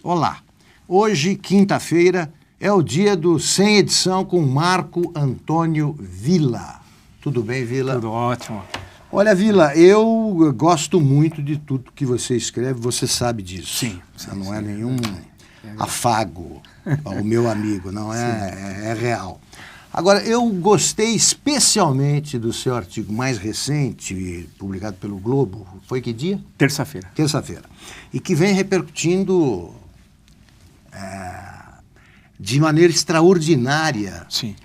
Olá, hoje, quinta-feira, é o dia do Sem Edição com Marco Antônio Villa. Tudo bem, Villa? Tudo ótimo. Olha, Villa, eu gosto muito de tudo que você escreve, você sabe disso. Sim. Não é nenhum afago ao meu amigo, não é real. Agora, eu gostei especialmente do seu artigo mais recente, publicado pelo Globo. Foi que dia? Terça-feira. Terça-feira. E que vem repercutindo de maneira extraordinária. Sim.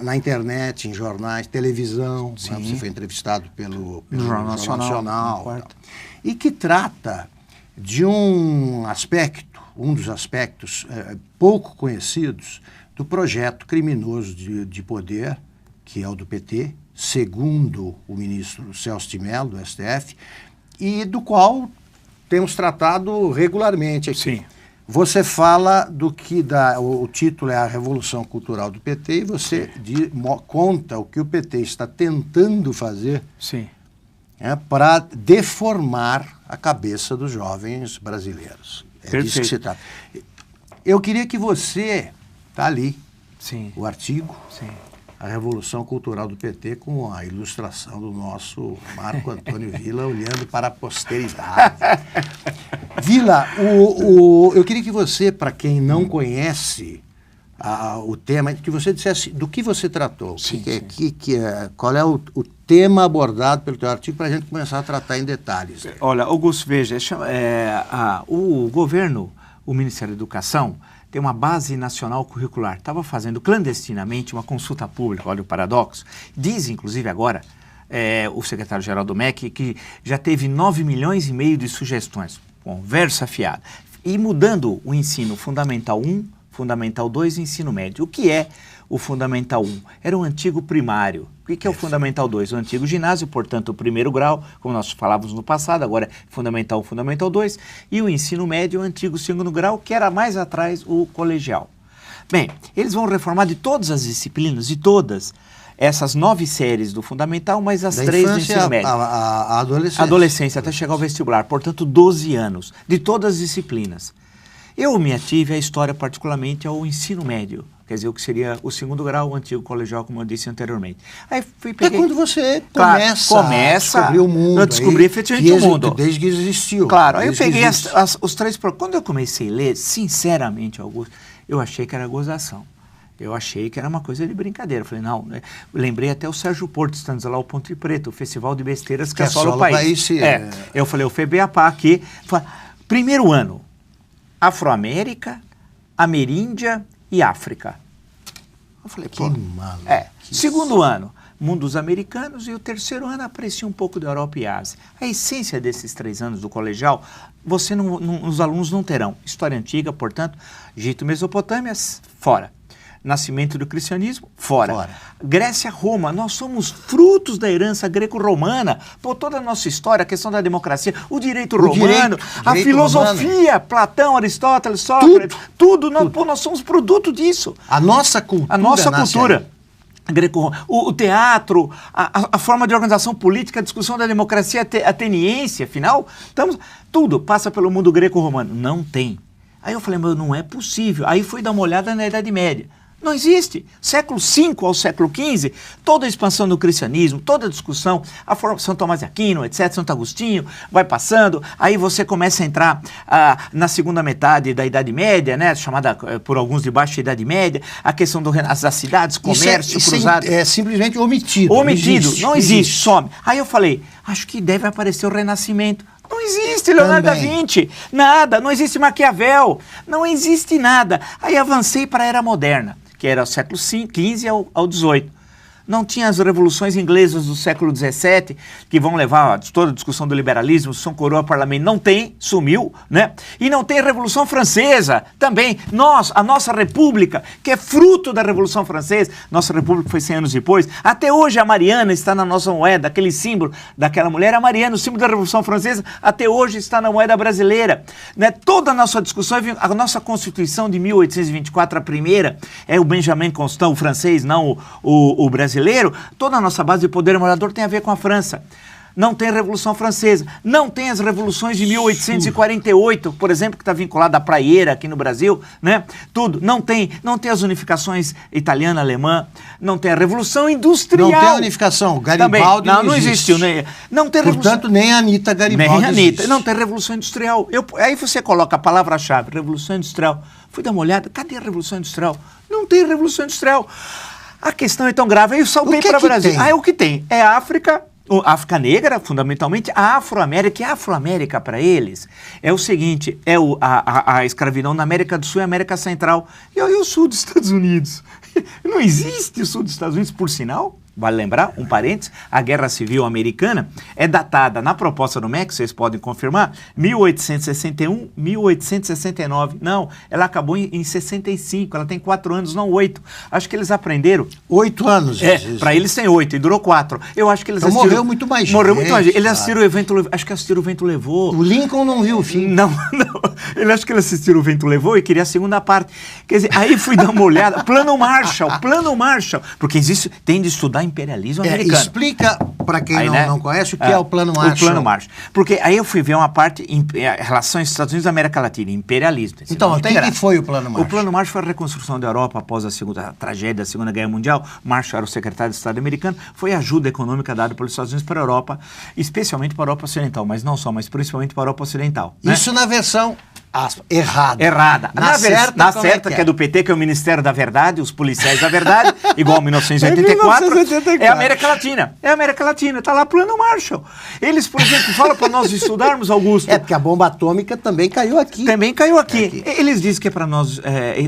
Na internet, em jornais, televisão. Sim. Né? Você foi entrevistado pelo Jornal Nacional. E que trata de um dos aspectos pouco conhecidos do projeto criminoso de poder, que é o do PT, segundo o ministro Celso de Mello, do STF, e do qual temos tratado regularmente aqui. Sim. Você fala do que o título é a Revolução Cultural do PT, e você conta o que o PT está tentando fazer para deformar a cabeça dos jovens brasileiros. Disso que se trata. Eu queria que você... Está ali, o artigo, a Revolução Cultural do PT, com a ilustração do nosso Marco Antônio Villa, olhando para a posteridade. Villa, eu queria que você, para quem não conhece o tema, que você dissesse do que você tratou, qual é o tema abordado pelo teu artigo, para a gente começar a tratar em detalhes. Olha, Augusto, veja, o governo, o Ministério da Educação, tem uma base nacional curricular. Estava fazendo clandestinamente uma consulta pública, olha o paradoxo. Diz, inclusive, agora, o secretário-geral do MEC, que já teve 9,5 milhões de sugestões. Conversa fiada. E mudando o ensino Fundamental 1, Fundamental 2 e ensino médio. O que é o Fundamental 1? Era o antigo primário. O que é o Fundamental 2? O antigo ginásio, portanto, o primeiro grau, como nós falávamos no passado, agora é Fundamental 1, Fundamental 2, e o ensino médio, o antigo segundo grau, que era mais atrás o colegial. Bem, eles vão reformar de todas as disciplinas, de todas essas 9 séries do Fundamental, mais as 3 do ensino médio. A adolescência. Adolescência, até chegar ao vestibular, portanto, 12 anos, de todas as disciplinas. Eu me ative à história, particularmente ao ensino médio, quer dizer, o que seria o segundo grau, o antigo colegial, como eu disse anteriormente. Aí peguei... É quando você começa a descobrir o mundo. Eu descobri efetivamente o mundo. Desde que existiu. Claro, aí eu peguei os 3... Quando eu comecei a ler, sinceramente, Augusto, eu achei que era gozação. Eu achei que era uma coisa de brincadeira. Eu falei, não, lembrei até o Sérgio Porto, estando lá o Ponte Preto, o Festival de Besteiras que assola o país. Eu falei, o FEBEAPA aqui, primeiro ano, Afro-América, Ameríndia e África. Eu falei, que maluco. Segundo ano, mundos americanos, e o terceiro ano aparecia um pouco da Europa e Ásia. A essência desses 3 anos do colegial, os alunos não terão história antiga, portanto, Egito e Mesopotâmia, fora. Nascimento do cristianismo, fora. Grécia, Roma, nós somos frutos da herança greco-romana, por toda a nossa história, a questão da democracia, o direito romano, a filosofia, romano. Platão, Aristóteles, Sócrates, tudo. Nós somos produto disso. A nossa cultura. O teatro, a forma de organização política, a discussão da democracia ateniense, afinal, tudo passa pelo mundo greco-romano. Não tem. Aí eu falei, mas não é possível. Aí fui dar uma olhada na Idade Média. Não existe. Século V ao século XV, toda a expansão do cristianismo, toda a discussão, a forma São Tomás de Aquino, etc., Santo Agostinho, vai passando, aí você começa a entrar na segunda metade da Idade Média, né, chamada por alguns de Baixa Idade Média, a questão das cidades, comércio, cruzado. É simplesmente omitido. Não existe, some. Aí eu falei, acho que deve aparecer o Renascimento. Não existe Leonardo da Vinci, nada, não existe Maquiavel, não existe nada. Aí avancei para a Era Moderna, que era o século XV ao XVIII. Não tinha as revoluções inglesas do século XVII, que vão levar toda a discussão do liberalismo, São Coroa, parlamento, não tem, sumiu, né? E não tem a Revolução Francesa, também. A nossa república, que é fruto da Revolução Francesa, nossa república foi 100 anos depois, até hoje a Mariana está na nossa moeda, aquele símbolo daquela mulher, a Mariana, o símbolo da Revolução Francesa, até hoje está na moeda brasileira, né? Toda a nossa discussão, a nossa Constituição de 1824, a primeira, é o Benjamin Constant, o francês, não o brasileiro, toda a nossa base de poder morador tem a ver com a França. não tem a Revolução Francesa, não tem as revoluções de 1848, por exemplo, que está vinculada à praieira aqui no Brasil, né? Tudo. Não tem as unificações italiana, alemã, não tem a Revolução Industrial. Não tem a unificação, Garibaldi não existiu. Né? Não tem Portanto, nem a Anitta Garibaldi nem a Anitta. existe. Não tem Revolução Industrial. Aí você coloca a palavra-chave, Revolução Industrial. Fui dar uma olhada, cadê a Revolução Industrial? Não tem Revolução Industrial. A questão é tão grave. Aí eu saltei para o Brasil. O que tem? É a África negra, fundamentalmente, a Afro-América. E a Afro-América, para eles, é o seguinte, é a escravidão na América do Sul e América Central. E aí o sul dos Estados Unidos. Não existe o sul dos Estados Unidos, por sinal. Vale lembrar, um parênteses, a Guerra Civil Americana é datada na proposta do MEC, vocês podem confirmar, 1861, 1869. Não, ela acabou em 65, ela tem 4 anos, não 8. Acho que eles aprenderam. 8 anos. Para eles tem 8 e durou 4. Eu acho que eles então morreu muito mais gente. Morreu muito mais gente. Eles assistiram o evento, acho que assistiram o Vento Levou. O Lincoln não viu o fim. Não. Ele acho que eles assistiram o Vento Levou e queria a segunda parte. Quer dizer, aí fui dar uma olhada, Plano Marshall, porque tem de estudar imperialismo americano. Explica para quem aí, não conhece o que é o Plano Marshall. O Plano Marshall. Porque aí eu fui ver uma parte em relações Estados Unidos e América Latina, imperialismo. Então, o que foi o Plano Marshall? O Plano Marshall foi a reconstrução da Europa após a tragédia da Segunda Guerra Mundial. Marshall era o secretário de Estado americano. Foi a ajuda econômica dada pelos Estados Unidos para a Europa, especialmente para a Europa Ocidental, mas não só, mas principalmente para a Europa Ocidental. Né? Isso na versão errada. Na certa, que é do PT, que é o Ministério da Verdade, os policiais da verdade, igual 1984, é a América Latina. É a América Latina, está lá Plano Marshall. Eles, por exemplo, falam para nós estudarmos, Augusto. É porque a bomba atômica também caiu aqui. Eles dizem que é para nós,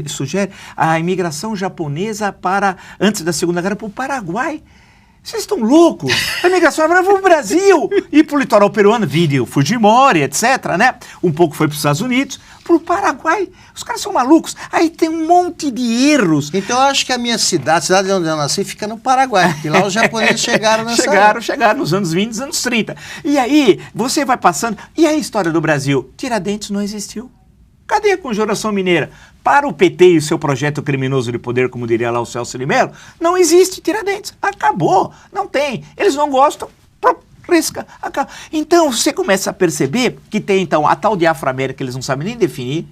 sugere a imigração japonesa antes da Segunda Guerra, para o Paraguai. Vocês estão loucos? A imigração vai para o Brasil e para o litoral peruano, vídeo Fujimori, etc., né? Um pouco foi para os Estados Unidos, para o Paraguai. Os caras são malucos. Aí tem um monte de erros. Então eu acho que a minha cidade, a cidade onde eu nasci, fica no Paraguai, porque lá os japoneses chegaram nessa Chegaram nos anos 20, anos 30. E aí, você vai passando... E a história do Brasil? Tiradentes não existiu. Cadê a Conjuração Mineira? Para o PT e o seu projeto criminoso de poder, como diria lá o Celso de Mello, não existe Tiradentes. Acabou. Não tem. Eles não gostam. Risca. Acabou. Então, você começa a perceber que tem, então, a tal de Afro-América que eles não sabem nem definir,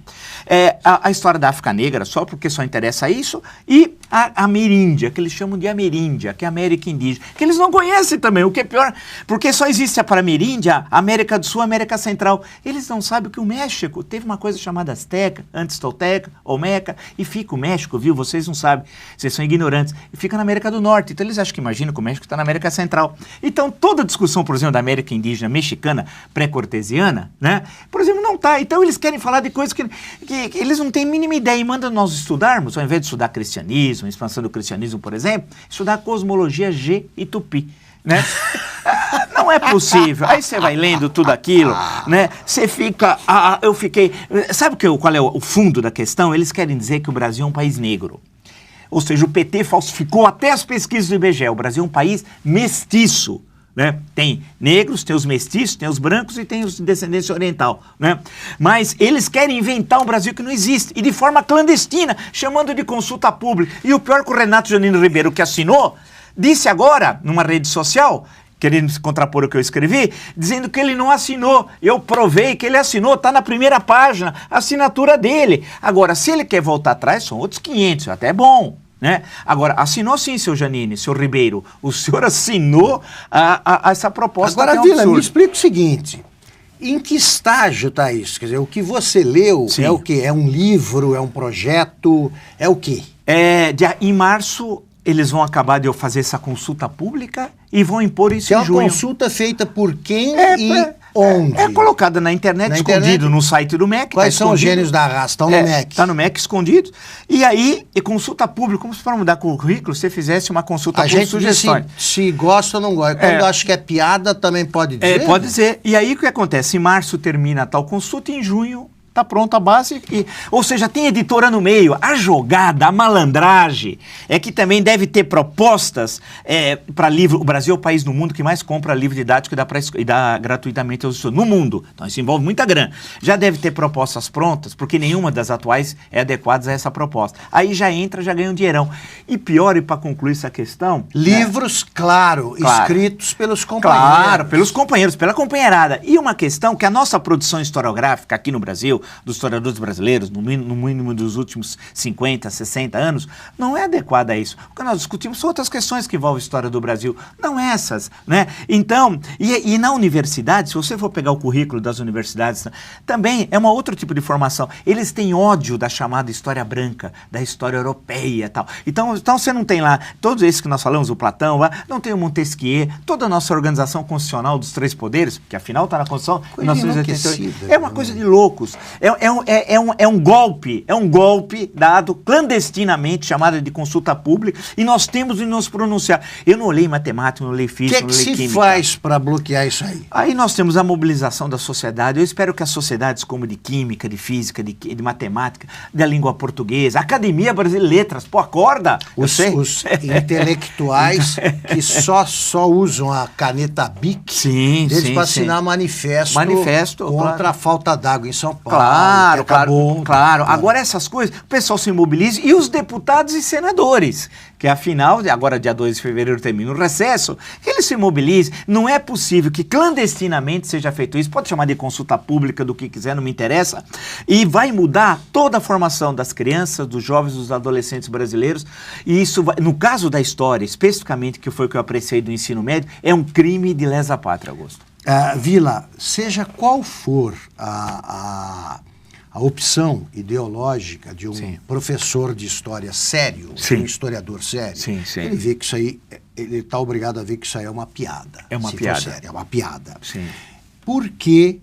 a história da África Negra, só porque só interessa isso, e a Ameríndia, que eles chamam de Ameríndia, que é a América Indígena, que eles não conhecem também, o que é pior, porque só existe a Ameríndia, América do Sul, América Central. Eles não sabem que o México teve uma coisa chamada Azteca, antes Tolteca, Olmeca, e fica o México, viu? Vocês não sabem, vocês são ignorantes, e fica na América do Norte. Então eles acham que imaginam que o México está na América Central. Então toda a discussão, por exemplo, da América Indígena mexicana, pré-cortesiana, né? Por exemplo, não está. Então eles querem falar de coisas que eles não têm a mínima ideia e mandam nós estudarmos, ao invés de estudar cristianismo, expansão do cristianismo, por exemplo, estudar cosmologia G e Tupi, né? Não é possível. Aí você vai lendo tudo aquilo, né? Você fica... eu fiquei... Sabe qual é o fundo da questão? Eles querem dizer que o Brasil é um país negro. Ou seja, o PT falsificou até as pesquisas do IBGE. O Brasil é um país mestiço. Né? Tem negros, tem os mestiços, tem os brancos e tem os de descendência oriental, né? Mas eles querem inventar um Brasil que não existe e de forma clandestina, chamando de consulta pública. E o pior que o Renato Janino Ribeiro, que assinou, disse agora numa rede social, querendo se contrapor ao que eu escrevi, dizendo que ele não assinou. Eu provei que ele assinou, está na primeira página, a assinatura dele. Agora, se ele quer voltar atrás, são outros 500, até é bom. Né? Agora, assinou sim, seu Janine, seu Ribeiro, o senhor assinou essa proposta. Agora, Vila, me explica o seguinte, em que estágio está isso? Quer dizer, o que você leu é o quê? É um livro, é um projeto, é o quê? Em março, eles vão acabar de eu fazer essa consulta pública e vão impor isso em junho. É uma consulta feita por quem onde? É colocada na internet, escondido no site do MEC. Quais são os gênios da raça? Estão no MEC. Está no MEC escondido. E aí, consulta pública, como se para mudar currículo, você fizesse uma consulta pública, sugestões. Se gosta ou não gosta. Quando acha que é piada, também pode dizer? Pode dizer. E aí, o que acontece? Em março termina a tal consulta e em junho Está pronta a base. Ou seja, tem editora no meio. A jogada, a malandragem, é que também deve ter propostas para livro. O Brasil é o país no mundo que mais compra livro didático e dá gratuitamente aos estudantes. No mundo. Então, isso envolve muita grana. Já deve ter propostas prontas, porque nenhuma das atuais é adequada a essa proposta. Aí já entra, já ganha um dinheirão. E pior, e para concluir essa questão... Livros, claro, escritos pelos companheiros. Claro, pelos companheiros, pela companheirada. E uma questão que a nossa produção historiográfica aqui no Brasil, dos historiadores brasileiros, no mínimo dos últimos 50, 60 anos, não é adequada a isso. O que nós discutimos são outras questões que envolvem a história do Brasil, não essas, né? Então, e na universidade, se você for pegar o currículo das universidades, também é um outro tipo de formação. Eles têm ódio da chamada história branca, da história europeia e tal. Então você não tem lá, todos esses que nós falamos, o Platão, não tem o Montesquieu, toda a nossa organização constitucional dos três poderes, que afinal está na Constituição de 1988. É uma coisa de loucos. É um golpe dado clandestinamente, chamado de consulta pública, e nós temos de nos pronunciar. Eu não olhei matemática, não olhei física, não olhei química. O que se faz para bloquear isso aí? Aí nós temos a mobilização da sociedade. Eu espero que as sociedades como de química, de física, de matemática, da língua portuguesa, Academia Brasileira de Letras, pô, acorda! Os intelectuais que só usam a caneta Bic para assinar manifesto contra a falta d'água em São Paulo. Claro. Agora essas coisas, o pessoal se mobiliza e os deputados e senadores, que afinal, agora dia 2 de fevereiro termina o recesso, eles se mobilizem. Não é possível que clandestinamente seja feito isso, pode chamar de consulta pública, do que quiser, não me interessa, e vai mudar toda a formação das crianças, dos jovens, dos adolescentes brasileiros, e isso vai, no caso da história, especificamente, que foi o que eu apreciei do ensino médio, é um crime de lesa pátria, Augusto. Vila, seja qual for a opção ideológica de um professor de história sério, um historiador sério, ele vê que isso aí, ele está obrigado a ver que isso aí é uma piada. É uma piada. Sério, é uma piada. Porque,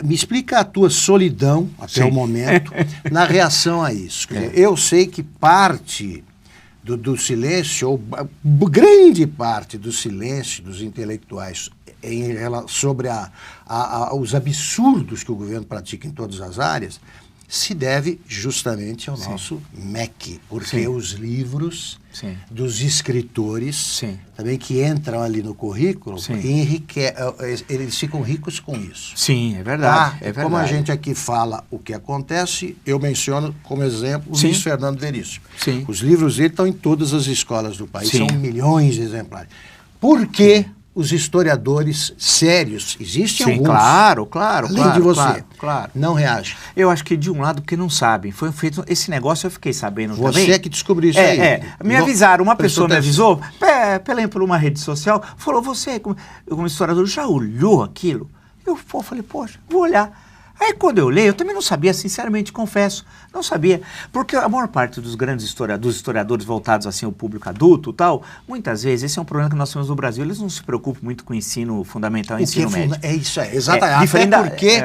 me explica a tua solidão, até o momento, na reação a isso. Quer dizer, eu sei que parte do silêncio, ou grande parte do silêncio dos intelectuais sobre os absurdos que o governo pratica em todas as áreas, se deve justamente ao nosso MEC, porque os livros dos escritores, também que entram ali no currículo, eles ficam ricos com isso. Sim, é verdade. Como a gente aqui fala o que acontece, eu menciono como exemplo o Luiz Fernando Veríssimo. Os livros dele estão em todas as escolas do país, são milhões de exemplares. Por que os historiadores sérios, existem alguns, claro, além de você, não reagem? Eu acho que de um lado porque não sabem. Foi feito esse negócio, eu fiquei sabendo também. Você é que descobriu isso aí. Me avisaram, uma pessoa me avisou, por uma rede social, falou, você como historiador já olhou aquilo? Eu falei, poxa, vou olhar. Aí quando eu leio, eu também não sabia, sinceramente, confesso, não sabia, porque a maior parte dos grandes historiadores voltados assim ao público adulto e tal, muitas vezes, esse é um problema que nós temos no Brasil, eles não se preocupam muito com o ensino fundamental e ensino médio. É isso aí, exatamente. Até porque,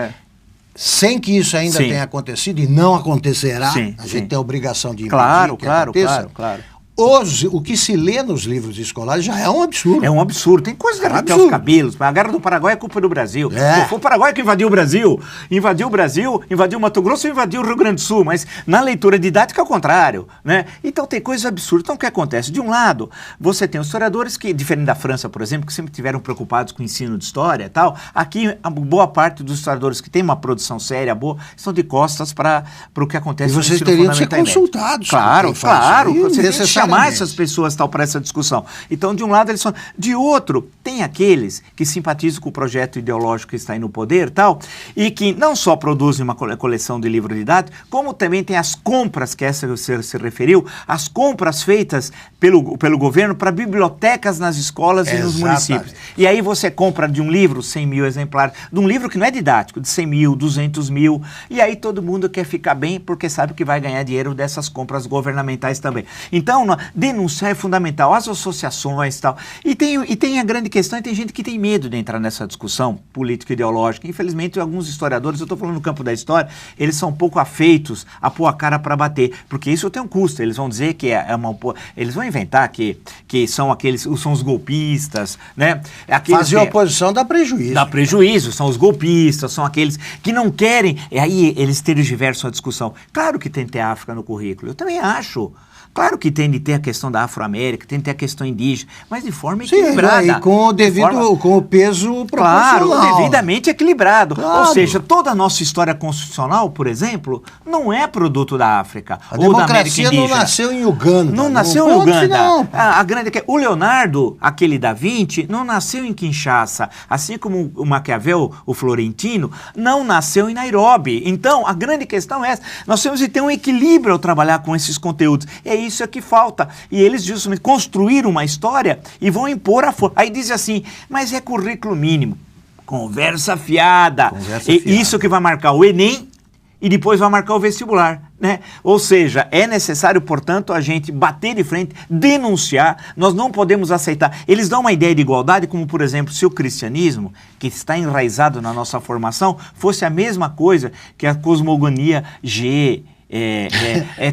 sem que isso ainda tenha acontecido, e não acontecerá, a gente tem a obrigação de impedir que aconteça. Claro. O que se lê nos livros escolares já é um absurdo. É um absurdo. Tem coisas que arrepiam os cabelos. A Guerra do Paraguai é culpa do Brasil. Foi o Paraguai que invadiu o Brasil. Invadiu o Mato Grosso e invadiu o Rio Grande do Sul. Mas na leitura didática é o contrário, né? Então tem coisas absurdas. Então o que acontece? De um lado, você tem os historiadores que, diferente da França, por exemplo, que sempre tiveram preocupados com o ensino de história e tal. Aqui, a boa parte dos historiadores que têm uma produção séria, boa, estão de costas para o que acontece no ensino fundamental. E vocês teriam que ser consultados. Claro. Você tem que chamar essas pessoas tal para essa discussão. Então, de um lado, eles são... De outro, tem aqueles que simpatizam com o projeto ideológico que está aí no poder tal, e que não só produzem uma coleção de livros didáticos, como também tem as compras, que essa você se referiu, as compras feitas pelo governo para bibliotecas nas escolas e nos municípios. E aí você compra de um livro 100 mil exemplares, de um livro que não é didático, de 100 mil, 200 mil, e aí todo mundo quer ficar bem porque sabe que vai ganhar dinheiro dessas compras governamentais também. Então, denunciar é fundamental, as associações e tal. E tem a grande questão, e tem gente que tem medo de entrar nessa discussão político-ideológica. Infelizmente, alguns historiadores, eu estou falando no campo da história, eles são um pouco afeitos a pôr a cara para bater, porque isso tem um custo. Eles vão dizer que eles vão inventar que são os golpistas, né? Fazer oposição dá prejuízo. Dá prejuízo, são os golpistas, são aqueles que não querem, e aí eles tergiversam a discussão. Claro que tem que ter a África no currículo, eu também acho. Claro que tem de ter a questão da Afro-América, tem de ter a questão indígena, mas de forma equilibrada. E com o peso proporcional. Claro, devidamente equilibrado. Claro. Ou seja, toda a nossa história constitucional, por exemplo, não é produto da África ou da América indígena. A democracia não nasceu em Uganda. Não nasceu em Uganda. O Leonardo, aquele da Vinci, não nasceu em Kinshasa. Assim como o Maquiavel, o Florentino, não nasceu em Nairobi. Então, a grande questão é essa. Nós temos de ter um equilíbrio ao trabalhar com esses conteúdos. Isso é que falta. E eles justamente construíram uma história e vão impor a força. Aí diz assim, mas é currículo mínimo. Conversa fiada. Isso que vai marcar o Enem e depois vai marcar o vestibular, né? Ou seja, é necessário, portanto, a gente bater de frente, denunciar. Nós não podemos aceitar. Eles dão uma ideia de igualdade como, por exemplo, se o cristianismo, que está enraizado na nossa formação, fosse a mesma coisa que a cosmogonia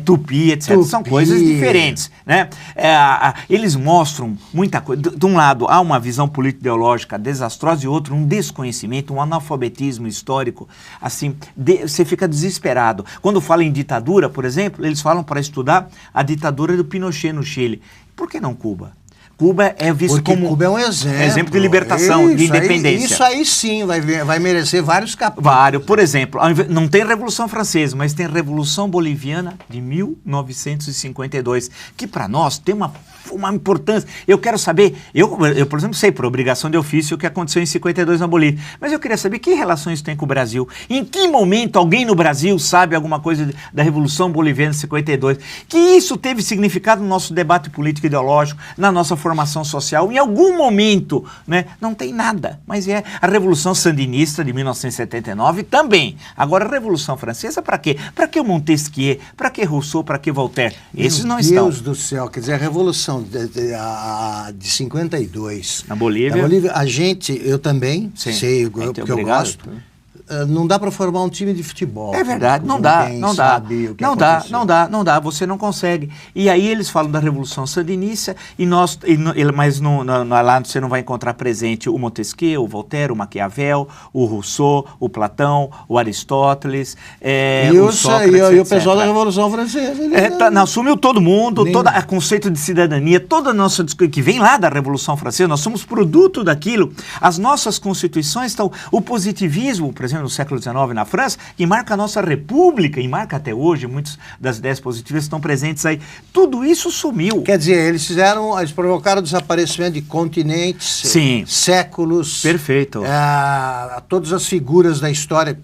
tupi, etc. Tupi. São coisas diferentes, né? Eles mostram muita coisa. De um lado, há uma visão político-ideológica desastrosa e outro, um desconhecimento, um analfabetismo histórico. Assim, você fica desesperado. Quando fala em ditadura, por exemplo, eles falam para estudar a ditadura do Pinochet no Chile. Por que não Cuba? Cuba é visto como Cuba é um exemplo de libertação, de independência. Isso aí sim vai merecer vários capítulos. Por exemplo, não tem Revolução Francesa, mas tem Revolução Boliviana de 1952, que para nós tem uma importância. Eu quero saber, eu, por exemplo, sei por obrigação de ofício o que aconteceu em 52 na Bolívia, mas eu queria saber que relações tem com o Brasil. Em que momento alguém no Brasil sabe alguma coisa da Revolução Boliviana de 52? Que isso teve significado no nosso debate político e ideológico, na nossa formação social, em algum momento, né? Não tem nada, mas é a Revolução Sandinista de 1979 também. Agora, a Revolução Francesa, para quê? Para que Montesquieu? Para que Rousseau? Para que Voltaire? Esses não estão. Meu Deus do céu, quer dizer, a Revolução de 52. Na Bolívia. Eu também sei, porque eu gosto. Não dá para formar um time de futebol. É verdade, não dá. Você não consegue. E aí eles falam da Revolução Sandinista, mas lá você não vai encontrar presente o Montesquieu, o Voltaire, o Maquiavel, o Rousseau, o Platão, o Aristóteles, o Sócrates, e o pessoal da Revolução Francesa. Sumiu todo mundo, todo o conceito de cidadania, toda a nossa que vem lá da Revolução Francesa, nós somos produto daquilo. As nossas constituições estão, o positivismo, por exemplo, no século XIX na França, que marca a nossa república e marca até hoje, muitas das ideias positivas estão presentes aí. Tudo isso sumiu. Quer dizer, eles provocaram o desaparecimento de continentes, séculos. Perfeito. Todas as figuras da história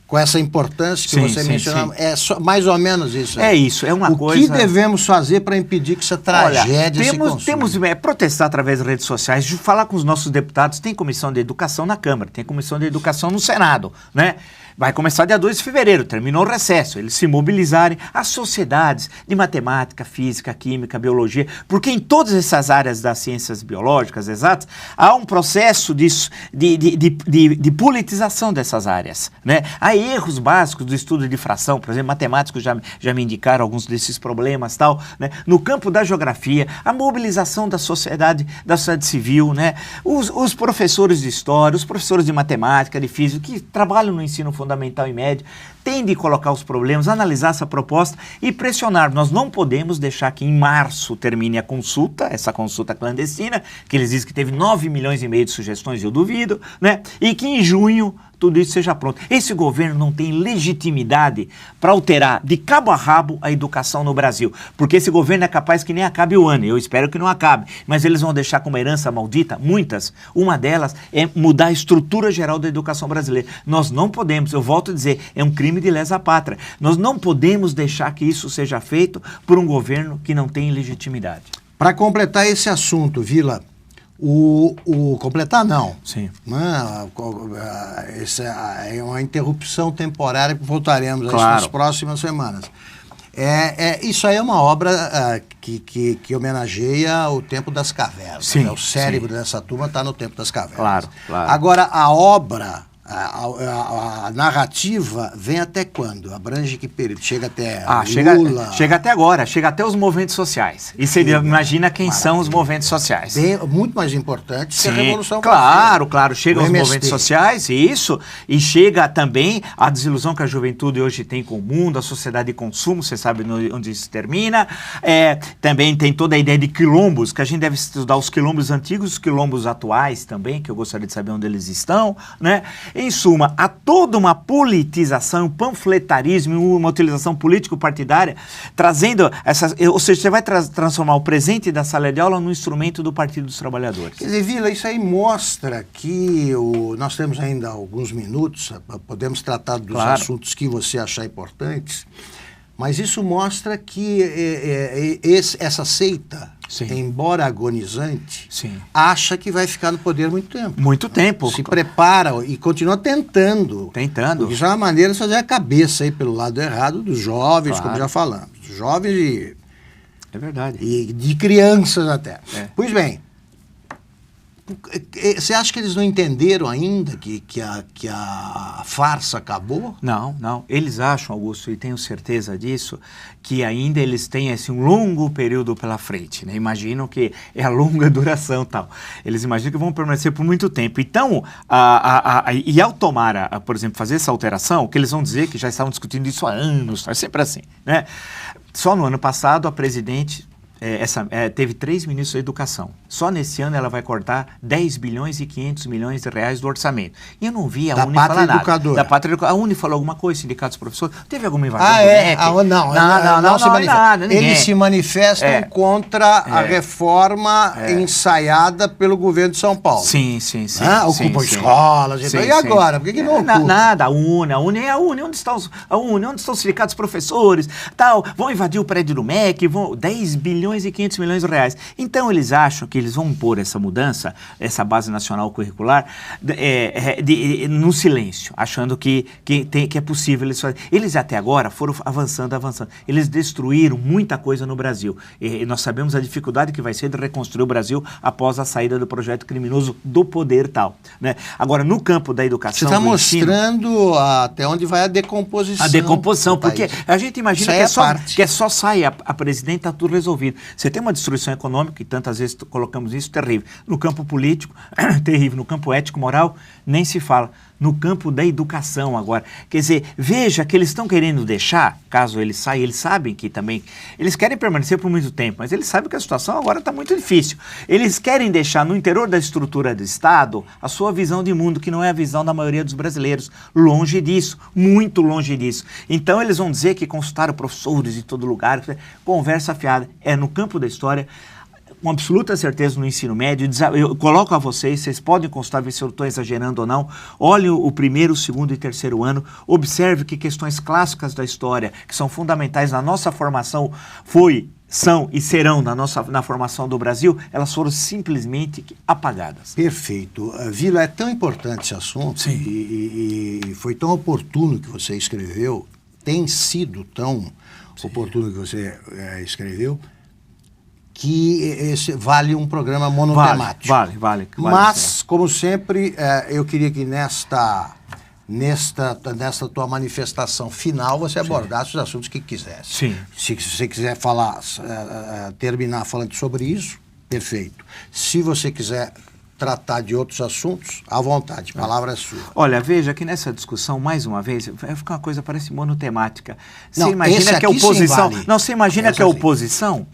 com essa importância que você mencionou, é mais ou menos isso. É isso, é uma coisa... O que devemos fazer para impedir que essa tragédia se consuma? Temos protestar através das redes sociais, de falar com os nossos deputados. Tem comissão de educação na Câmara, tem comissão de educação no Senado, né? Vai começar dia 2 de fevereiro, terminou o recesso. Eles se mobilizarem, as sociedades de matemática, física, química, biologia, porque em todas essas áreas das ciências biológicas exatas, há um processo de politização dessas áreas, né? Há erros básicos do estudo de fração, por exemplo, matemáticos já me indicaram alguns desses problemas, tal, né? No campo da geografia, a mobilização da sociedade civil, né? Os professores de história, os professores de matemática, de física, que trabalham no ensino fundamental e médio, tem de colocar os problemas, analisar essa proposta e pressionar. Nós não podemos deixar que em março termine a consulta, essa consulta clandestina, que eles dizem que teve 9 milhões e meio de sugestões, eu duvido, né? E que em junho tudo isso seja pronto. Esse governo não tem legitimidade para alterar de cabo a rabo a educação no Brasil, porque esse governo é capaz que nem acabe o ano, eu espero que não acabe, mas eles vão deixar como herança maldita muitas. Uma delas é mudar a estrutura geral da educação brasileira. Nós não podemos, eu volto a dizer, é um crime de lesa pátria. Nós não podemos deixar que isso seja feito por um governo que não tem legitimidade. Para completar esse assunto, Vila, completar não. Sim. Essa é uma interrupção temporária que voltaremos claro. nas próximas semanas. Isso aí é uma obra que homenageia o tempo das cavernas. Sim, O cérebro dessa turma está no tempo das cavernas. Claro, claro. Agora, a obra, a narrativa vem até quando? Abrange que período? Chega até Lula? Chega até agora, chega até os movimentos sociais. E você imagina quem são os movimentos sociais. Muito mais importante que a Revolução Claro, claro. Chega os movimentos sociais, isso, e chega também a desilusão que a juventude hoje tem com o mundo, a sociedade de consumo, você sabe onde isso termina. Também tem toda a ideia de quilombos, que a gente deve estudar os quilombos antigos, os quilombos atuais também, que eu gostaria de saber onde eles estão, né? Em suma, há toda uma politização, um panfletarismo, uma utilização político-partidária, trazendo essas... Ou seja, você vai transformar o presente da sala de aula num instrumento do Partido dos Trabalhadores. Quer dizer, Vila, isso aí mostra que nós temos ainda alguns minutos, podemos tratar dos assuntos que você achar importantes, mas isso mostra que essa seita, embora agonizante, acha que vai ficar no poder muito tempo. Muito tempo. Se prepara e continua tentando. Porque já é uma maneira de fazer a cabeça aí pelo lado errado dos jovens, como já falamos. Jovens e... É verdade. E de crianças até. Pois bem, você acha que eles não entenderam ainda que a farsa acabou? Não. Eles acham, Augusto, e tenho certeza disso, que ainda eles têm um longo período pela frente, né? Imaginam que é a longa duração e tal. Eles imaginam que vão permanecer por muito tempo. Então, e ao tomar, por exemplo, fazer essa alteração, que eles vão dizer que já estavam discutindo isso há anos, é sempre assim, né? Só no ano passado, a presidente... teve 3 ministros da educação. Só nesse ano ela vai cortar 10 bilhões e 500 milhões de reais do orçamento. E eu não vi a Uni falar nada. Da pátria educadora. A Uni falou alguma coisa, sindicatos professores. Teve alguma invasão do MEC? Não se manifesta. Eles se manifestam contra a reforma ensaiada pelo governo de São Paulo. Sim. Ocupam escolas. E agora? Por que não ocupam? Nada. A Uni é a Uni. Onde estão os sindicatos professores? Vão invadir o prédio do MEC, 10 bilhões e 500 milhões de reais. Então, eles acham que eles vão impor essa mudança, essa base nacional curricular, no silêncio, achando que é possível eles fazerem. Eles até agora foram avançando. Eles destruíram muita coisa no Brasil. E nós sabemos a dificuldade que vai ser de reconstruir o Brasil após a saída do projeto criminoso do poder tal, né? Agora, no campo da educação... Você está mostrando até onde vai a decomposição. A decomposição, porque a gente imagina que é só sair a presidente, está tudo resolvido. Você tem uma destruição econômica, e tantas vezes colocamos isso, terrível. No campo político, terrível. No campo ético-moral, nem se fala. No campo da educação agora. Quer dizer, veja que eles estão querendo deixar, caso eles saiam, eles sabem que também... Eles querem permanecer por muito tempo, mas eles sabem que a situação agora está muito difícil. Eles querem deixar no interior da estrutura do Estado a sua visão de mundo, que não é a visão da maioria dos brasileiros. Longe disso, muito longe disso. Então eles vão dizer que consultaram professores em todo lugar, conversa fiada. É no campo da história... com absoluta certeza no ensino médio, eu coloco a vocês podem consultar, ver se eu estou exagerando ou não, olhem o primeiro, segundo e terceiro ano, observe que questões clássicas da história, que são fundamentais na nossa formação, são e serão na formação do Brasil, elas foram simplesmente apagadas. Perfeito. Vila, é tão importante esse assunto e foi tão oportuno que você escreveu, tem sido tão oportuno que você escreveu, que esse vale um programa monotemático. Vale. Mas, como sempre, eu queria que nesta tua manifestação final você abordasse os assuntos que quisesse. Sim. Se você quiser terminar falando sobre isso, perfeito. Se você quiser tratar de outros assuntos, à vontade, a palavra é sua. Olha, veja que nessa discussão, mais uma vez, vai ficar uma coisa, parece monotemática. Você imagina que a oposição... Vale. Não, você imagina que a oposição...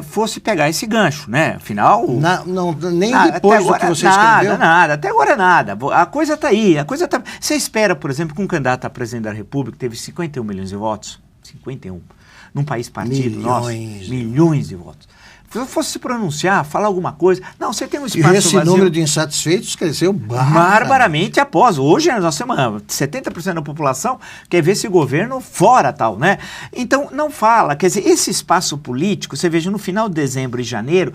fosse pegar esse gancho, né? Afinal... Nem depois do que você escreveu? Nada, até agora nada. A coisa está aí, Você espera, por exemplo, que um candidato a presidente da República teve 51 milhões de votos, 51, num país partido nosso, milhões de votos. Se eu fosse se pronunciar, falar alguma coisa... Não, você tem um espaço vazio. E esse vazio. número de insatisfeitos cresceu barbaramente após. Hoje nós temos 70% da população quer ver esse governo fora, tal, né? Então, não fala. Quer dizer, esse espaço político, você veja, no final de dezembro e janeiro,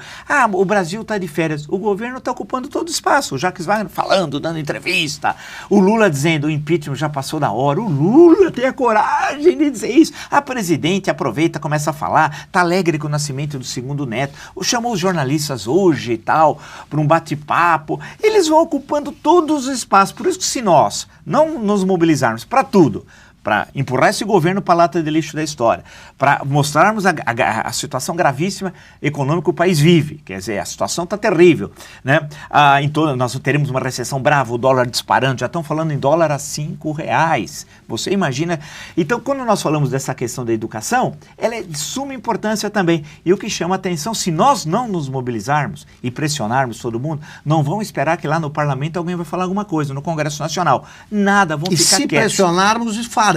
o Brasil está de férias. O governo está ocupando todo o espaço. O Jacques Wagner falando, dando entrevista. O Lula dizendo, o impeachment já passou da hora. O Lula tem a coragem de dizer isso. A presidente aproveita, começa a falar, está alegre com o nascimento do segundo neto. Chamou os jornalistas hoje e tal, para um bate-papo. Eles vão ocupando todos os espaços. Por isso que se nós não nos mobilizarmos para tudo, para empurrar esse governo para a lata de lixo da história, para mostrarmos a situação gravíssima econômica que o país vive, quer dizer, a situação está terrível, né? Nós teremos uma recessão brava, o dólar disparando, já estão falando em dólar a R$5, você imagina? Então, quando nós falamos dessa questão da educação, ela é de suma importância também, e o que chama a atenção, se nós não nos mobilizarmos e pressionarmos todo mundo, não vão esperar que lá no parlamento alguém vai falar alguma coisa, no Congresso Nacional, nada, vão ficar quietos. E se pressionarmos, farão.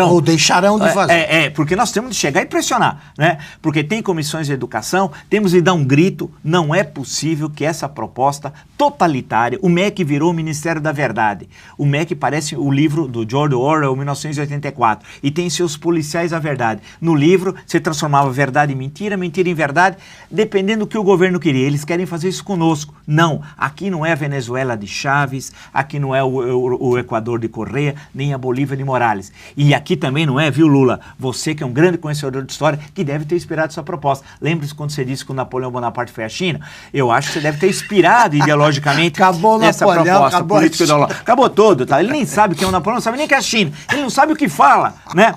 Ou deixarão de fazer. Porque nós temos de chegar e pressionar, né? Porque tem comissões de educação, temos de dar um grito, não é possível que essa proposta totalitária, o MEC virou o Ministério da Verdade. O MEC parece o livro do George Orwell, 1984, e tem seus policiais à verdade. No livro, você transformava verdade em mentira, mentira em verdade, dependendo do que o governo queria. Eles querem fazer isso conosco. Não, aqui não é a Venezuela de Chávez, aqui não é o Equador de Correa, nem a Bolívia de Morales. E aqui também não é, viu, Lula? Você que é um grande conhecedor de história, que deve ter inspirado essa proposta. Lembre-se quando você disse que o Napoleão Bonaparte foi à China? Eu acho que você deve ter inspirado ideologicamente essa proposta política ideológica. Acabou todo, tá? Ele nem sabe quem é o Napoleão, não sabe nem que é a China. Ele não sabe o que fala, né?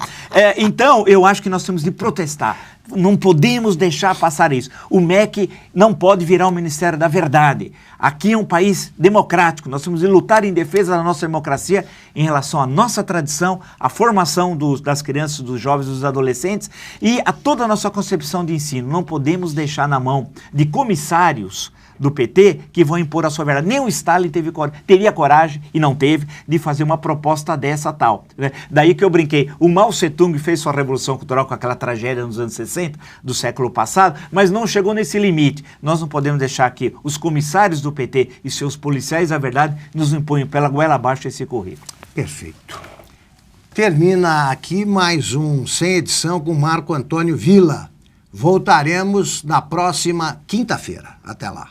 Então, eu acho que nós temos de protestar. Não podemos deixar passar isso. O MEC não pode virar o Ministério da Verdade. Aqui é um país democrático. Nós temos de lutar em defesa da nossa democracia em relação à nossa tradição, à formação das crianças, dos jovens, dos adolescentes e a toda a nossa concepção de ensino. Não podemos deixar na mão de comissários do PT que vão impor a sua verdade. Nem o Stalin teria coragem, e não teve, de fazer uma proposta dessa tal. Né? Daí que eu brinquei, o Mao Tse-tung fez sua revolução cultural com aquela tragédia nos anos 60, do século passado, mas não chegou nesse limite. Nós não podemos deixar que os comissários do PT e seus policiais, a verdade, nos imponham pela goela abaixo esse currículo. Perfeito. Termina aqui mais um Sem Edição com Marco Antônio Villa. Voltaremos na próxima quinta-feira. Até lá.